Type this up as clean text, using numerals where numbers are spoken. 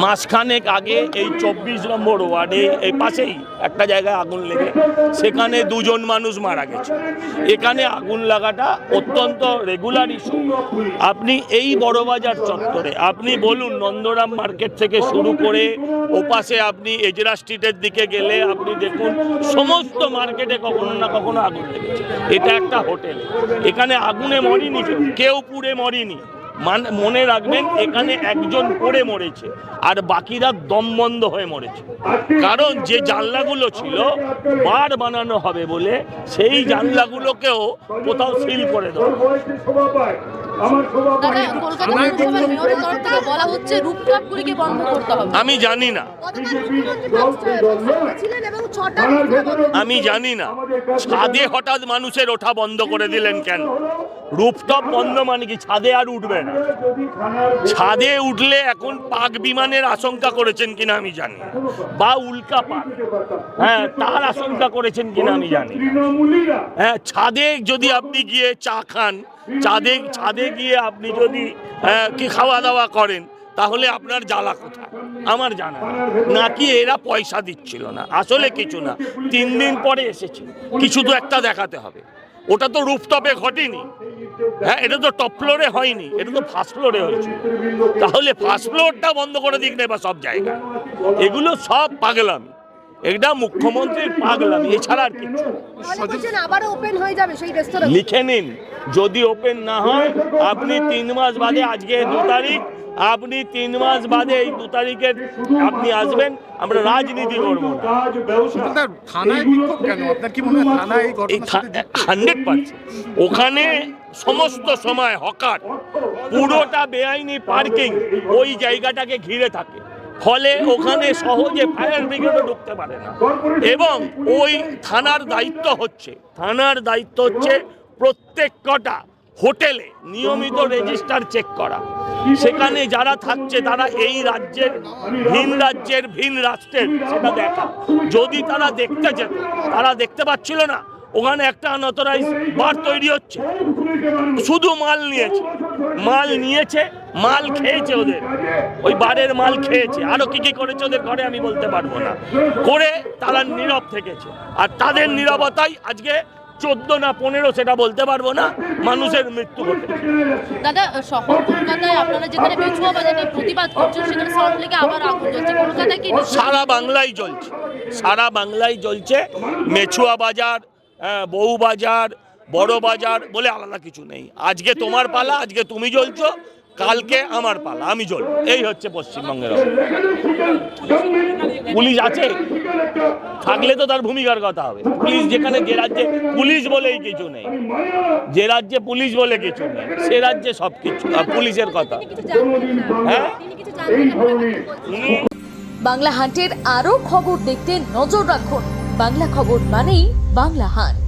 মাসখানেক আগে এই 24 নম্বর ওয়ার্ডে এই পাশেই একটা জায়গায় আগুন লেগে সেখানে দুজন মানুষ মারা গেছে। এখানে আগুন লাগাটা অত্যন্ত রেগুলার ইস্যু। আপনি এই বড়বাজার চত্বরে আপনি বলুন, নন্দরাম মার্কেট থেকে শুরু করে ওপাশে আপনি এজরা স্ট্রিটের দিকে গেলে আপনি দেখুন সমস্ত মার্কেটে কখনো না কখনো আগুন লেগেছে। এটা একটা হোটেল, এখানে আগুনে মরেনি কেউ, পুড়ে মরেনি। মনে রাখবেন, এখানে একজন পড়ে মরেছে আর বাকিরা দম বন্ধ হয়ে মরেছে। কারণ যে জানলাগুলো ছিল বার বানানো হবে বলে সেই জানলাগুলোকেও কোথাও সিল করে দেওয়া। আমি জানি না, ছাদে হঠাৎ মানুষের ওঠা বন্ধ করে দিলেন কেন? রুফটপ বন্ধ মানে কি ছাদে আর উঠবে না? ছাদে উঠলে এখন পাক বিমানের আশঙ্কা করেছেন কিনা আমি জানি, বা উল্কা পাক, হ্যাঁ তার আশঙ্কা করেছেন কিনা আমি জানি। হ্যাঁ, ছাদে যদি আপনি গিয়ে চা খান, ছাদে গিয়ে আপনি যদি কি খাওয়া দাওয়া করেন, তাহলে আপনার জ্বালা কোথায় আমার জানা নাকি এরা পয়সা দিচ্ছিল না, আসলে কিছু না। 3 দিন পরে এসেছে, কিছু তো একটা দেখাতে হবে। ওটা তো রুফটপে ঘটেনি, হ্যাঁ এটা তো টপ ফ্লোরে হয়নি, এটা তো ফার্স্ট ফ্লোরে হয়েছে। তাহলে ফার্স্ট ফ্লোরটা বন্ধ করে দিক না বা সব জায়গায়। এগুলো সব পাগলামি, এটা মুখ্যমন্ত্রীর পাগলামি, এছাড়া আর কিছু। লিখে নিন, যদি ওপেন না হয় আপনি 3 মাস বাদে, আজকে 2 তারিখ, আপনি 3 মাস বাদে এই 2 তারিখের আপনি আসবেন, আমরা রাজনীতি করবো না। 100% ওখানে সমস্ত সময় হকার, পুরোটা বেআইনি পার্কিং ওই জায়গাটাকে ঘিরে থাকে, ফলে ওখানে সহজে ফায়ার ব্রিগেডও ঢুকতে পারে না। এবং ওই থানার দায়িত্ব হচ্ছে প্রত্যেক কটা হোটেলে নিয়মিত রেজিস্টার চেক করা। সেখানে যারা থাকছে তারা এই রাজ্যের, ভিন রাজ্যের, ভিন রাষ্ট্রের সেটা দেখা। যদি তারা দেখতে যেত, তারা দেখতে পাচ্ছিল না ওখানে একটা আনঅথরাইজ বার তৈরি হচ্ছে, শুধু মাল নিয়েছে, মাল খেয়েছে, ওদের ওই বারের মাল খেয়েছে, আরো কি করেছে ওদের ঘরে আমি বলতে পারবো না, করে তারা নীরব থেকেছে। আর তাদের নীরবতাই আজকে 14 না 15 সেটা বলতে পারবো না, মানুষের মৃত্যু ঘটেছে। দাদা, শহর কলকাতায় আপনারা যেখানে মেছুয়া বাজারে প্রতিবাদ করছেন, সেখানে সল্টলেকে আবার আগুন জ্বলছে। কলকাতায় কি? সারা বাংলায় জ্বলছে। মেছুয়া বাজার, বউ বাজার, বড় বাজার বলে আলাদা কিছু নেই। আজকে তোমার পালা, আজকে তুমি জ্বলছো, কালকে আমার পালা, আমি জ্বলব। এই হচ্ছে পশ্চিমবঙ্গের অবস্থা। পুলিশ আছে, থাকলে তো তার ভূমিকার কথা হবে। পুলিশ যেখানে, যে রাজ্যে পুলিশ বলেই কিছু নেই, যে রাজ্যে পুলিশ বলে কিছু নেই, সে রাজ্যে সব কিছু পুলিশের কথা। হ্যাঁ, বাংলা হান্টের আরও খবর দেখতে নজর রাখুন। বাংলা খবর মানেই বাংলা হান্ট।